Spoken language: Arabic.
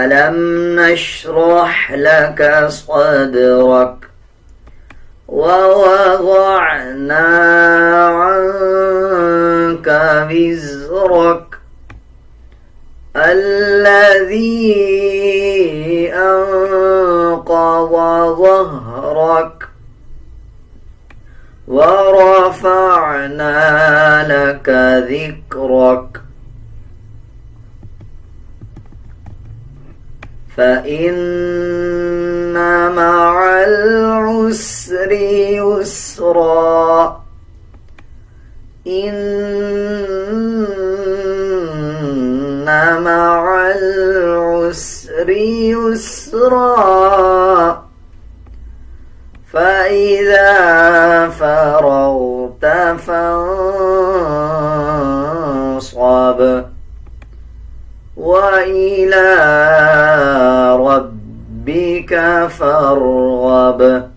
ألم نشرح لك صدرك ووضعنا عنك وزرك الذي أنقض ظهرك ورفعنا لك ذكرك فإن مع العسر يسرا إن مع العسر يسرا فإذا فرغت فانصب وإلى ربك فارغب.